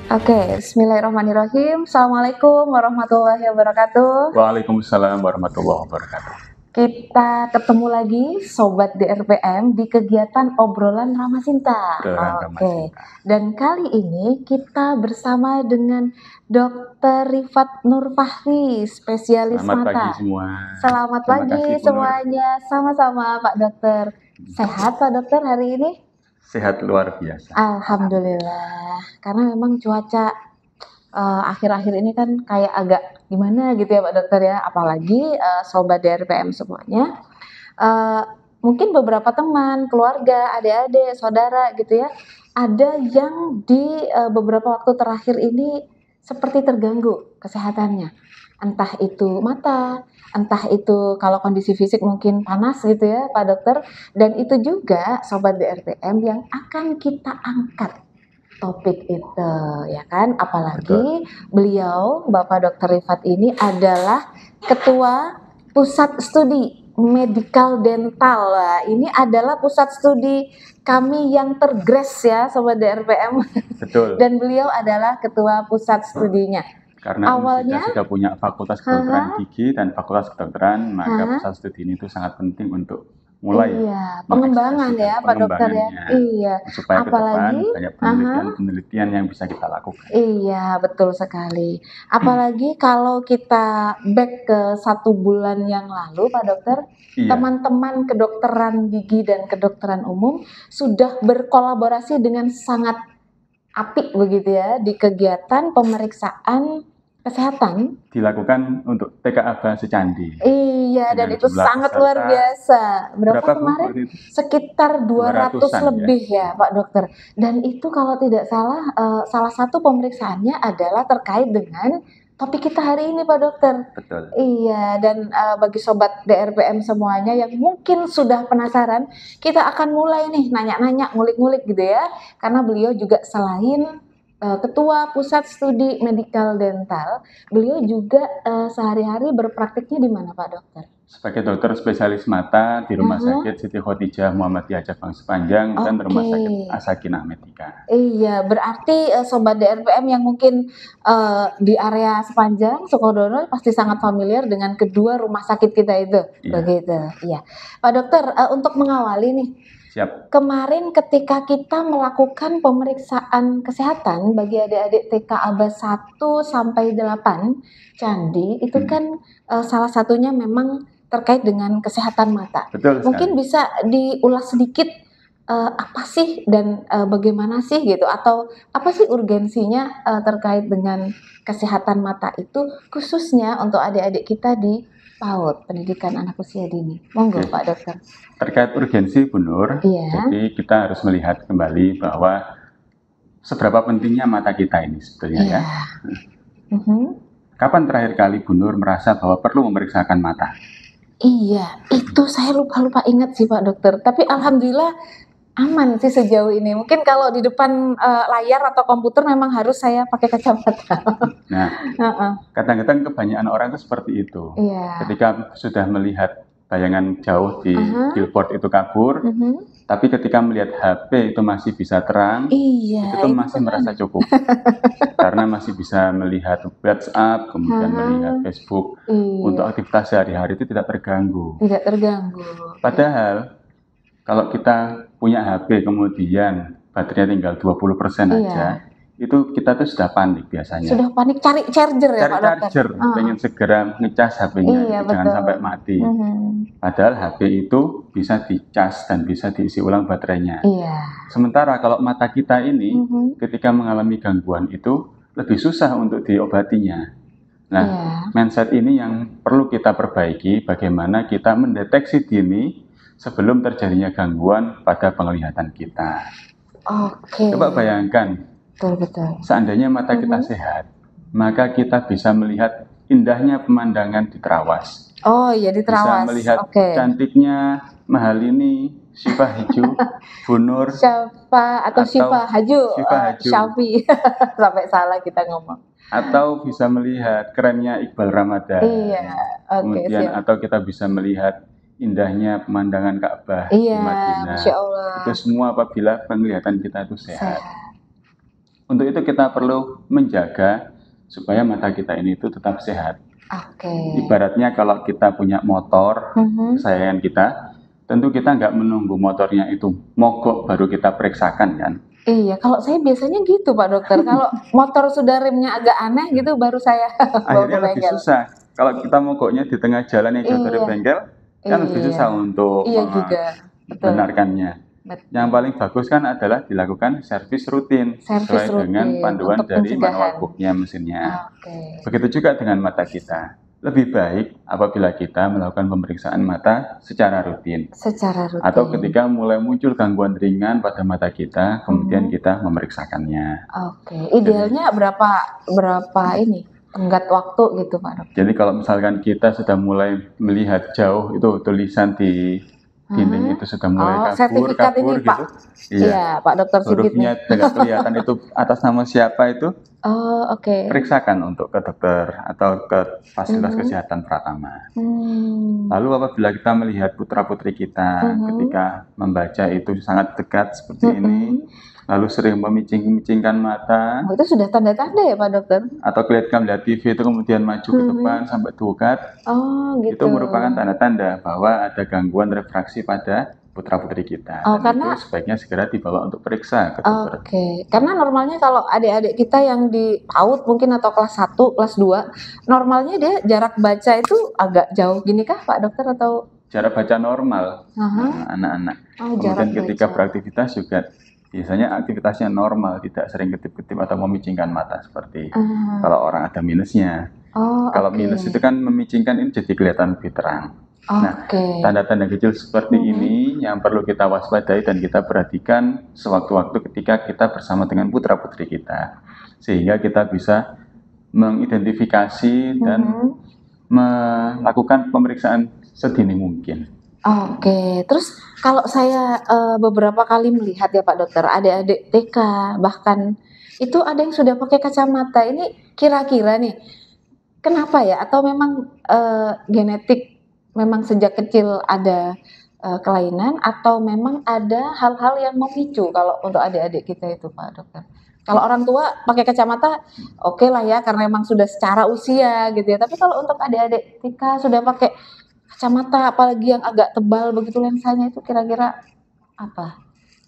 Oke, bismillahirrahmanirrahim. Assalamualaikum warahmatullahi wabarakatuh. Waalaikumsalam warahmatullahi wabarakatuh. Kita ketemu lagi Sobat DRPM di kegiatan obrolan Ramah Sinta. Oke, dan kali ini kita bersama dengan Dr. Rifat Nur Fahri, spesialis Selamat mata. pagi semua. Selamat pagi semuanya. Sama-sama Pak Dokter. Sehat Pak Dokter hari ini? Sehat luar biasa. Alhamdulillah. Karena memang cuaca akhir-akhir ini kan kayak agak gimana gitu ya Pak Dokter ya. Apalagi Sobat DRPM semuanya. Mungkin beberapa teman, keluarga, adik-adik, saudara gitu ya. Ada yang di beberapa waktu terakhir ini seperti terganggu kesehatannya. Entah itu mata, entah itu kalau kondisi fisik mungkin panas gitu ya Pak Dokter. Dan itu juga Sobat DRPM yang akan kita angkat topik itu ya kan. Apalagi beliau Bapak Dr. Rifat ini adalah Ketua Pusat Studi Medical Dental. Ini adalah pusat studi kami yang tergres ya Sobat DRPM. Betul. Dan beliau adalah Ketua Pusat Studinya. Karena awalnya sudah punya fakultas kedokteran gigi dan fakultas kedokteran, maka pusat studi ini itu sangat penting untuk mulai pengembangan ya Pak Dokter ya. Iya. Supaya apalagi ke depan banyak penelitian yang bisa kita lakukan. Iya, betul sekali. Apalagi kalau kita back ke 1 bulan yang lalu Pak Dokter, teman-teman kedokteran gigi dan kedokteran umum sudah berkolaborasi dengan sangat apik begitu ya di kegiatan pemeriksaan kesehatan dilakukan untuk TKA Bahasa Candi. Iya, dan itu sangat luar biasa. Berapa kemarin? Sekitar 200 lebih ya Pak Dokter. Dan itu kalau tidak salah, salah satu pemeriksaannya adalah terkait dengan topik kita hari ini Pak Dokter. Betul. Iya, dan bagi Sobat DRPM semuanya yang mungkin sudah penasaran, kita akan mulai nih nanya-nanya, ngulik-ngulik gitu ya. Karena beliau juga selain Ketua Pusat Studi Medical Dental, beliau juga sehari-hari berpraktiknya di mana Pak Dokter? Sebagai dokter spesialis mata di Rumah Sakit Siti Khotijah Muhammadiyah Cabang Sepanjang dan Rumah Sakit As-Sakinah Medika. Iya, berarti Sobat DRPM yang mungkin di area Sepanjang, Sukodono pasti sangat familiar dengan kedua rumah sakit kita itu. Begitu, iya. Pak Dokter, untuk mengawali nih, siap. Kemarin ketika kita melakukan pemeriksaan kesehatan bagi adik-adik TK ABA 1 sampai 8 Candi, itu kan salah satunya memang terkait dengan kesehatan mata. Betul. Mungkin bisa diulas sedikit apa sih dan bagaimana sih gitu, atau apa sih urgensinya terkait dengan kesehatan mata itu khususnya untuk adik-adik kita di PAUD, pendidikan anak usia dini. Monggo Pak Dokter. Terkait urgensi Bu Nur, jadi kita harus melihat kembali bahwa seberapa pentingnya mata kita ini sebetulnya ya. Kapan terakhir kali Bu Nur merasa bahwa perlu memeriksakan mata? Iya, itu saya lupa ingat sih Pak Dokter. Tapi alhamdulillah aman sih sejauh ini. Mungkin kalau di depan layar atau komputer memang harus saya pakai kacamata. Nah, kadang-kadang kebanyakan orang itu seperti itu. Ketika sudah melihat bayangan jauh di billboard itu kabur, tapi ketika melihat HP itu masih bisa terang, itu masih merasa cukup. Karena masih bisa melihat WhatsApp, kemudian melihat Facebook, untuk aktivitas sehari-hari itu tidak terganggu. Tidak terganggu. Padahal kalau kita punya HP kemudian baterainya tinggal 20% aja, itu kita tuh sudah panik biasanya. Sudah panik cari charger ya Pak Dokter? Cari charger, pengen segera ngecas HP-nya, jangan sampai mati. Padahal HP itu bisa dicas dan bisa diisi ulang baterainya. Sementara kalau mata kita ini ketika mengalami gangguan itu lebih susah untuk diobatinya. Nah, mindset ini yang perlu kita perbaiki, bagaimana kita mendeteksi dini sebelum terjadinya gangguan pada penglihatan kita. Coba bayangkan, seandainya mata kita sehat, maka kita bisa melihat indahnya pemandangan di Trawas. Oh iya, di Trawas. Bisa melihat cantiknya Mahalini, Syifa Hiju, Bu Nur, Syifa Haju, Syafi. Sampai salah kita ngomong. Atau bisa melihat kerennya Iqbal Ramadan. Kemudian atau kita bisa melihat indahnya pemandangan Ka'bah di Madinah. Masya Allah. Itu semua apabila penglihatan kita itu sehat. Untuk itu kita perlu menjaga supaya mata kita ini itu tetap sehat. Ibaratnya kalau kita punya motor kesayangan kita, tentu kita nggak menunggu motornya itu mogok baru kita periksakan kan. Iya, kalau saya biasanya gitu Pak Dokter. Kalau motor sudah remnya agak aneh gitu baru saya bawa ke Akhirnya lebih bengkel. susah. Kalau kita mogoknya di tengah jalan yang jauh dari bengkel, kan lebih susah untuk membenarkannya. Yang paling bagus kan adalah dilakukan servis rutin sesuai dengan panduan dari manual booknya mesinnya. Begitu juga dengan mata kita. Lebih baik apabila kita melakukan pemeriksaan mata secara rutin. Atau ketika mulai muncul gangguan ringan pada mata kita, kemudian kita memeriksakannya. Idealnya berapa ini? Tenggat waktu gitu Pak Dokter. Jadi kalau misalkan kita sudah mulai melihat jauh itu tulisan di dinding itu sudah mulai kabur ini, gitu. Pak. Iya, Pak Dokter Sigit. Hurufnya tidak kelihatan itu atas nama siapa itu. Periksakan untuk ke dokter atau ke fasilitas kesehatan Pratama. Lalu apabila kita melihat putra-putri kita ketika membaca itu sangat dekat seperti ini, lalu sering memicing-micingkan mata. Itu sudah tanda-tanda ya Pak Dokter? Atau kelihatan melihat TV itu kemudian maju ke depan sampai dekat. Gitu. Itu merupakan tanda-tanda bahwa ada gangguan refraksi pada putra-putri kita. Karena itu sebaiknya segera dibawa untuk periksa ke dokter. Karena normalnya kalau adik-adik kita yang di PAUD mungkin atau kelas 1, kelas 2, normalnya dia jarak baca itu agak jauh gini kah Pak Dokter atau? Jarak baca normal anak-anak. Kemudian ketika beraktivitas juga biasanya aktivitasnya normal, tidak sering ketip-ketip atau memicingkan mata seperti kalau orang ada minusnya. Kalau minus itu kan memicingkan ini jadi kelihatan lebih terang. Nah, tanda-tanda kecil seperti ini yang perlu kita waspadai dan kita perhatikan sewaktu-waktu ketika kita bersama dengan putra-putri kita. Sehingga kita bisa mengidentifikasi dan melakukan pemeriksaan sedini mungkin. Terus kalau saya beberapa kali melihat ya Pak Dokter, adik-adik TK bahkan itu ada yang sudah pakai kacamata. Ini kira-kira nih, kenapa ya? Atau memang genetik, memang sejak kecil ada kelainan, atau memang ada hal-hal yang memicu kalau untuk adik-adik kita itu Pak Dokter? Kalau orang tua pakai kacamata, oke lah ya, karena memang sudah secara usia gitu ya. Tapi kalau untuk adik-adik TK sudah pakai kacamata, apalagi yang agak tebal begitu lensanya, itu kira-kira apa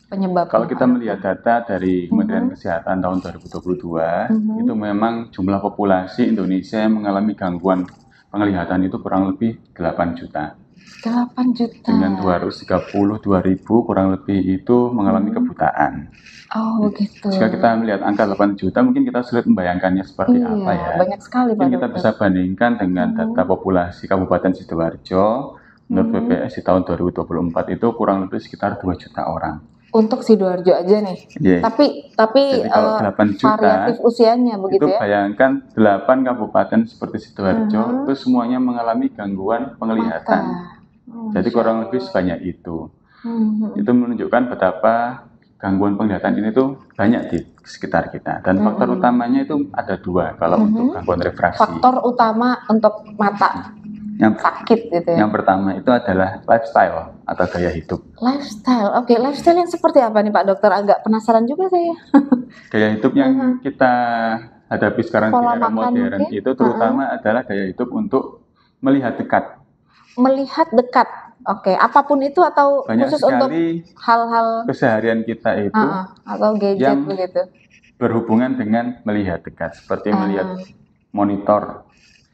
penyebabnya? Kalau kita melihat data dari Kementerian Kesehatan tahun 2022, itu memang jumlah populasi Indonesia yang mengalami gangguan penglihatan itu kurang lebih 8 juta. 8 juta. Dengan 232.000 kurang lebih itu mengalami kebutaan. Begitu. Jika kita melihat angka 8 juta, mungkin kita sulit membayangkannya seperti apa ya. Banyak sekali Pak Mungkin kita bisa bandingkan dengan data populasi Kabupaten Sidoarjo. Menurut BPS di tahun 2024 itu kurang lebih sekitar 2 juta orang. Untuk Sidoarjo aja nih. Tapi jadi kalau 8 juta, variatif usianya begitu itu ya. Bayangkan 8 kabupaten seperti Sidoarjo itu semuanya mengalami gangguan penglihatan. Jadi kurang lebih sebanyak itu. Itu menunjukkan betapa gangguan penglihatan ini tuh banyak di sekitar kita. Dan faktor utamanya itu ada 2 kalau untuk gangguan refraksi. Faktor utama untuk mata yang sakit gitu ya. Yang pertama itu adalah lifestyle atau gaya hidup. Lifestyle, lifestyle yang seperti apa nih Pak Dokter? Agak penasaran juga saya. Gaya hidup yang kita hadapi sekarang di era modern itu terutama adalah gaya hidup untuk melihat dekat. Melihat dekat, apapun itu atau banyak khusus untuk hal-hal keseharian kita itu atau gadget yang begitu berhubungan dengan melihat dekat, seperti melihat monitor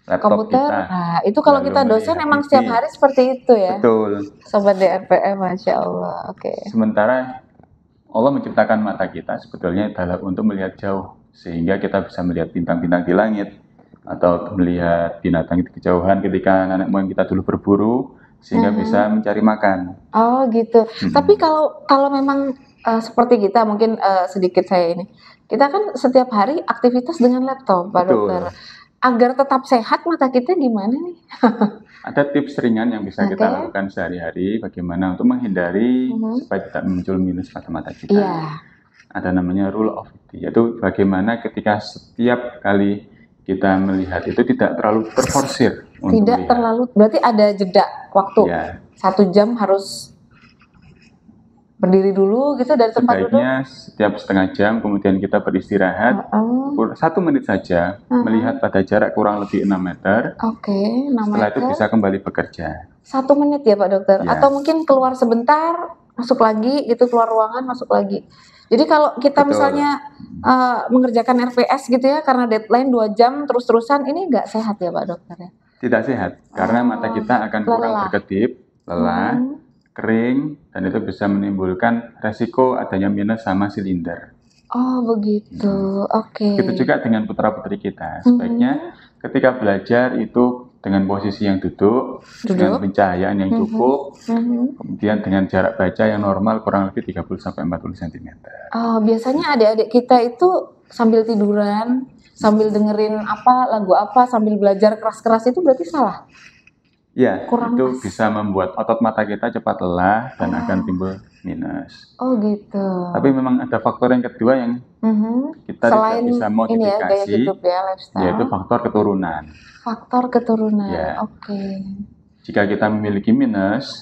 laptop komputer kita. Nah, itu kalau kita dosen emang setiap hari seperti itu ya. Betul. Sobat DRPM, Masya Allah. Sementara Allah menciptakan mata kita sebetulnya adalah untuk melihat jauh, sehingga kita bisa melihat bintang-bintang di langit atau melihat binatang di kejauhan ketika nenek moyang kita dulu berburu, sehingga bisa mencari makan. Gitu. Tapi kalau memang seperti kita mungkin sedikit saya ini, kita kan setiap hari aktivitas dengan laptop Pak Dokter. Agar tetap sehat mata kita gimana nih? Ada tips ringan yang bisa kita lakukan sehari-hari bagaimana untuk menghindari supaya tidak muncul minus pada mata kita. Ada namanya rule of 50, yaitu bagaimana ketika setiap kali kita melihat itu tidak terlalu terforsir. Tidak terlalu, berarti ada jeda waktu. 1 jam harus berdiri dulu gitu dari tempat duduk? Sebaiknya setiap setengah jam, kemudian kita beristirahat 1 menit saja, melihat pada jarak kurang lebih 6 meter. Oke, 6 Setelah itu meter. bisa kembali bekerja. 1 menit ya Pak Dokter? Ya. Atau mungkin keluar sebentar, masuk lagi gitu, keluar ruangan, masuk lagi. Jadi kalau kita misalnya mengerjakan RPS gitu ya, karena deadline 2 jam terus-terusan, ini nggak sehat ya Pak Dokter ya? Tidak sehat, karena mata kita akan kurang berkedip, lelah, kering, dan itu bisa menimbulkan resiko adanya minus sama silinder. Oh begitu, oke. Begitu juga dengan putra-putri kita. Sebaiknya ketika belajar itu dengan posisi yang duduk. Dengan pencahayaan yang cukup, kemudian dengan jarak baca yang normal kurang lebih 30-40 cm. Oh, biasanya adik-adik kita itu sambil tiduran, sambil dengerin lagu apa, sambil belajar keras-keras, itu berarti salah? Ya, itu bisa membuat otot mata kita cepat lelah dan akan timbul minus. Oh gitu. Tapi memang ada faktor yang kedua yang kita selain tidak bisa modifikasi, gaya hidup ya, lifestyle, yaitu faktor keturunan. Faktor keturunan, ya. Oke. Jika kita memiliki minus,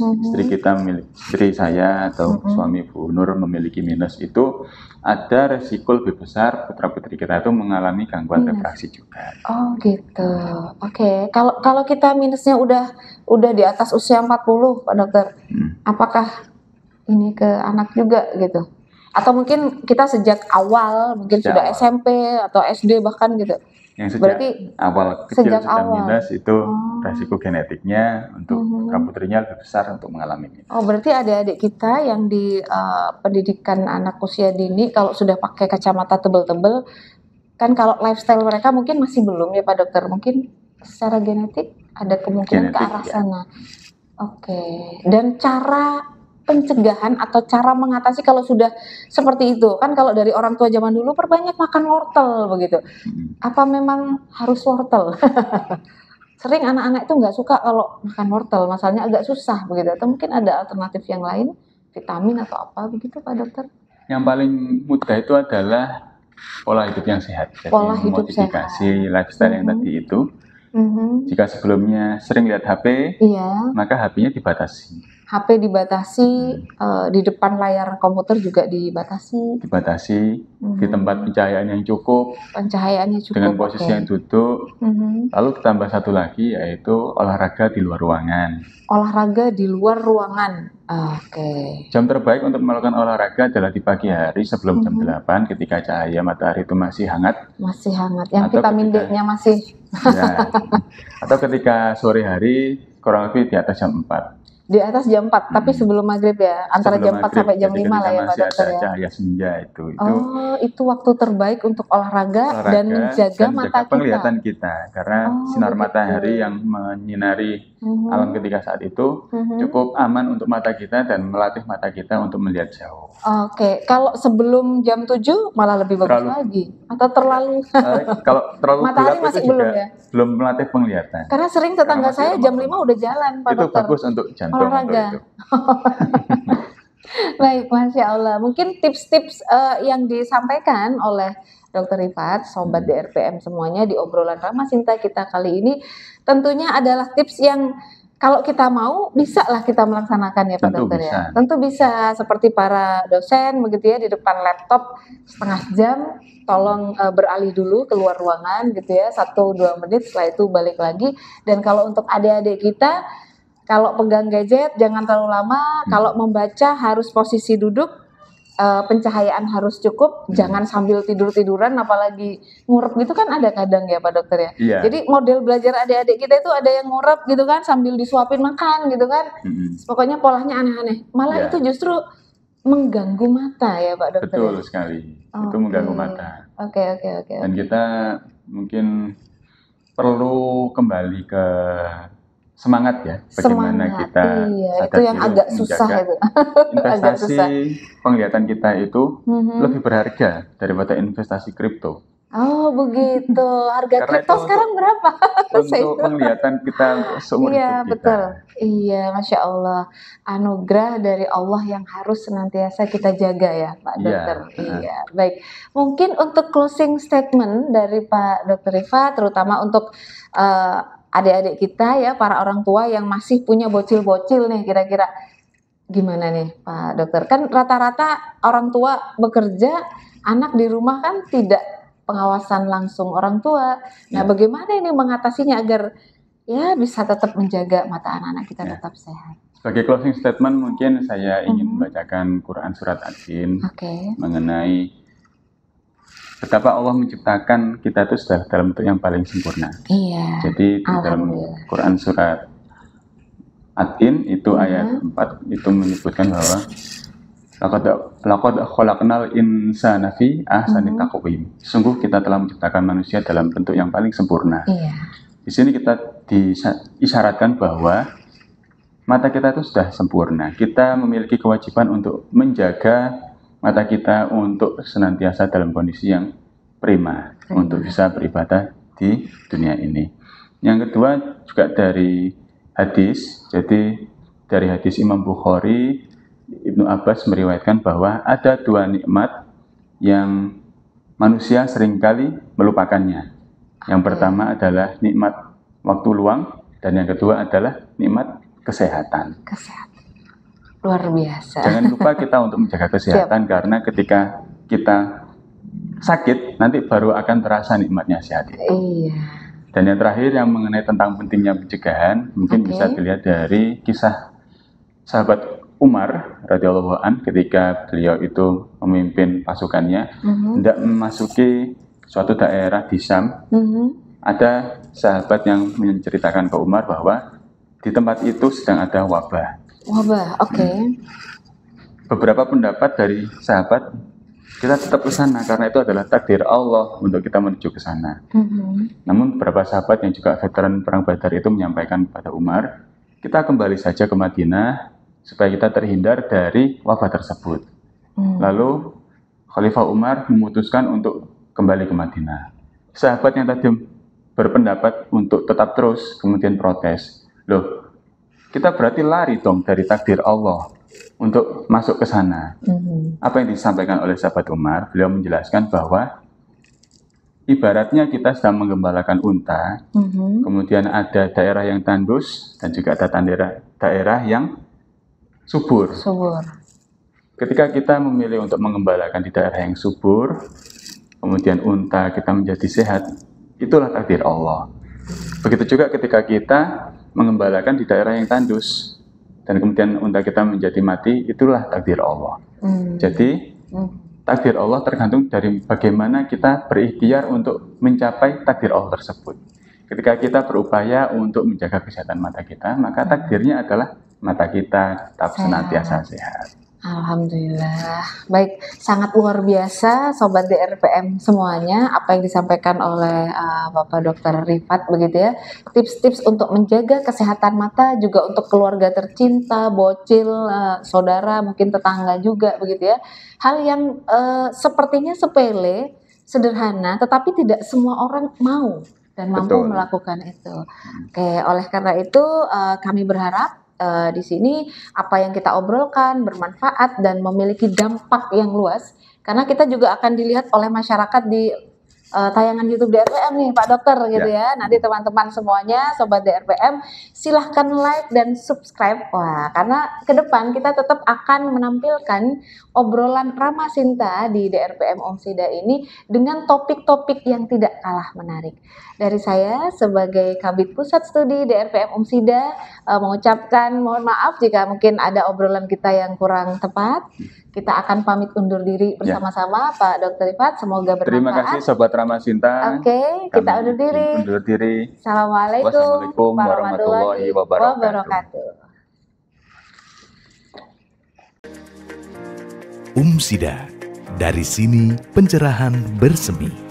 istri saya atau suami Bu Nur memiliki minus, itu ada resiko lebih besar putra-putri kita itu mengalami gangguan refraksi juga. Oh gitu, oke. Kalau kita minusnya udah di atas usia 40 Pak Dokter, apakah ini ke anak juga gitu? Atau mungkin kita sejak awal, mungkin sudah SMP atau SD bahkan gitu? Yang berarti awal kecil sudah minus itu resiko genetiknya untuk putra-putrinya lebih besar untuk mengalami minus. Oh berarti adik-adik kita yang di pendidikan anak usia dini kalau sudah pakai kacamata tebel-tebel, kan kalau lifestyle mereka mungkin masih belum ya Pak Dokter, mungkin secara genetik ada kemungkinan ke arah sana. Oke. Dan cara pencegahan atau cara mengatasi kalau sudah seperti itu, kan kalau dari orang tua zaman dulu perbanyak makan wortel begitu. Apa memang harus wortel? Sering anak-anak itu nggak suka kalau makan wortel, masalahnya agak susah begitu. Atau mungkin ada alternatif yang lain, vitamin atau apa begitu Pak Dokter? Yang paling mudah itu adalah pola hidup yang sehat. Jadi modifikasi lifestyle yang tadi itu. Jika sebelumnya sering lihat HP, maka HP-nya dibatasi. HP dibatasi, di depan layar komputer juga dibatasi. Di tempat pencahayaan yang cukup. Dengan posisi yang duduk. Lalu ditambah satu lagi yaitu olahraga di luar ruangan. Olahraga di luar ruangan. Oke. Jam terbaik untuk melakukan olahraga adalah di pagi hari sebelum jam 8 ketika cahaya matahari itu masih hangat. Masih hangat. Yang vitamin D-nya masih. Ya, atau ketika sore hari kurang lebih di atas jam 4. Di atas jam 4, tapi sebelum maghrib ya, antara jam 4 sampai jam 5 lah ya Pak Dokter ya. Cahaya senja itu. Oh, itu waktu terbaik untuk olahraga dan menjaga mata kita. Penglihatan kita, karena sinar matahari yang menyinari alam ketika saat itu cukup aman untuk mata kita dan melatih mata kita untuk melihat jauh. Oke, kalau sebelum jam 7 malah lebih bagus lagi atau terlalu kalau terlalu matahari masih belum ya? Belum melatih penglihatan. Karena sering tetangga saya jam 5 udah jalan Pak Dokter. Itu bagus untuk jantung olahraga. Baik, Masya Allah. Mungkin tips-tips yang disampaikan oleh Dr. Rifat, Sobat DRPM semuanya di obrolan Ramah Sinta kita kali ini tentunya adalah tips yang kalau kita mau bisa lah kita melaksanakan ya Pak Dokter ya. Tentu bisa, seperti para dosen begitu ya, di depan laptop setengah jam, tolong beralih dulu keluar ruangan gitu ya, 1-2 menit, setelah itu balik lagi. Dan kalau untuk adik-adik kita, kalau pegang gadget jangan terlalu lama, kalau membaca harus posisi duduk, pencahayaan harus cukup, jangan sambil tidur-tiduran, apalagi ngurep gitu kan ada kadang ya Pak Dokter ya. Iya. Jadi model belajar adik-adik kita itu ada yang ngurep gitu kan, sambil disuapin makan gitu kan. Pokoknya polanya aneh-aneh. Malah itu justru mengganggu mata ya Pak Dokter. Betul sekali. Itu mengganggu mata. Oke. Dan kita mungkin perlu kembali ke semangat ya, bagaimana kita itu yang agak susah itu. Investasi penglihatan kita itu lebih berharga daripada investasi kripto. Oh begitu, harga kripto sekarang berapa? Untuk penglihatan kita seumur hidup kita. Betul. Iya, Masya Allah, anugerah dari Allah yang harus senantiasa kita jaga ya Pak Dokter. Iya, baik. Mungkin untuk closing statement dari Pak Dokter Rifat, terutama untuk adik-adik kita ya, para orang tua yang masih punya bocil-bocil nih, kira-kira Gimana nih Pak Dokter? Kan rata-rata orang tua bekerja, anak di rumah kan tidak pengawasan langsung orang tua. Nah, bagaimana ini mengatasinya agar ya bisa tetap menjaga mata anak-anak kita tetap sehat? Sebagai closing statement mungkin saya ingin membacakan Quran surat Ad-Din mengenai betapa Allah menciptakan kita itu sudah dalam bentuk yang paling sempurna. Jadi di dalam Quran surat Ad-Din itu ayat 4 itu menyebutkan bahwa laqad khalaqnal insana fi ahsani taqwim. Sungguh kita telah menciptakan manusia dalam bentuk yang paling sempurna. Di sini kita diisyaratkan bahwa mata kita itu sudah sempurna. Kita memiliki kewajiban untuk menjaga mata kita untuk senantiasa dalam kondisi yang prima untuk bisa beribadah di dunia ini. Yang kedua juga dari hadis, jadi dari hadis Imam Bukhari, Ibnu Abbas meriwayatkan bahwa ada dua nikmat yang manusia seringkali melupakannya. Yang pertama adalah nikmat waktu luang dan yang kedua adalah nikmat kesehatan. Luar biasa. Jangan lupa kita untuk menjaga kesehatan karena ketika kita sakit nanti baru akan terasa nikmatnya sehat itu. Dan yang terakhir yang mengenai tentang pentingnya pencegahan mungkin bisa dilihat dari kisah sahabat Umar radhiyallahu an ketika beliau itu memimpin pasukannya hendak memasuki suatu daerah di Syam. Ada sahabat yang menceritakan ke Umar bahwa di tempat itu sedang ada wabah. Beberapa pendapat dari sahabat, kita tetap ke sana karena itu adalah takdir Allah untuk kita menuju ke sana. Namun beberapa sahabat yang juga veteran perang Badar itu menyampaikan kepada Umar, kita kembali saja ke Madinah supaya kita terhindar dari wabah tersebut. Lalu Khalifah Umar memutuskan untuk kembali ke Madinah. Sahabat yang tadi berpendapat untuk tetap terus kemudian protes, loh, kita berarti lari dong dari takdir Allah untuk masuk ke sana. Apa yang disampaikan oleh sahabat Umar? Beliau menjelaskan bahwa ibaratnya kita sedang menggembalakan unta, kemudian ada daerah yang tandus dan juga ada daerah yang subur. Ketika kita memilih untuk mengembalakan di daerah yang subur, kemudian unta kita menjadi sehat, itulah takdir Allah. Begitu juga ketika kita mengembalakan di daerah yang tandus dan kemudian unta kita menjadi mati, itulah takdir Allah. Jadi takdir Allah tergantung dari bagaimana kita berikhtiar untuk mencapai takdir Allah tersebut. Ketika kita berupaya untuk menjaga kesehatan mata kita, maka takdirnya adalah mata kita tetap senantiasa sehat. Alhamdulillah. Baik, sangat luar biasa Sobat DRPM semuanya apa yang disampaikan oleh Bapak Dr. Rifat begitu ya. Tips-tips untuk menjaga kesehatan mata juga untuk keluarga tercinta, bocil, saudara, mungkin tetangga juga begitu ya. Hal yang sepertinya sepele, sederhana, tetapi tidak semua orang mau dan mampu melakukan itu. Oke, oleh karena itu kami berharap di sini apa yang kita obrolkan bermanfaat dan memiliki dampak yang luas karena kita juga akan dilihat oleh masyarakat di tayangan YouTube DRPM nih Pak Dokter gitu ya. Nanti teman-teman semuanya Sobat DRPM silahkan like dan subscribe. Wah, karena ke depan kita tetap akan menampilkan obrolan Rama Sinta di DRPM Omsida ini dengan topik-topik yang tidak kalah menarik. Dari saya sebagai Kabid Pusat Studi DRPM Omsida mengucapkan mohon maaf jika mungkin ada obrolan kita yang kurang tepat. Kita akan pamit undur diri bersama-sama Pak Dr. Rifat, semoga bermanfaat. Terima kasih Sobat Rama Sinta. Oke, kita undur diri. Assalamualaikum warahmatullahi wabarakatuh. Omsida, dari sini pencerahan bersemi.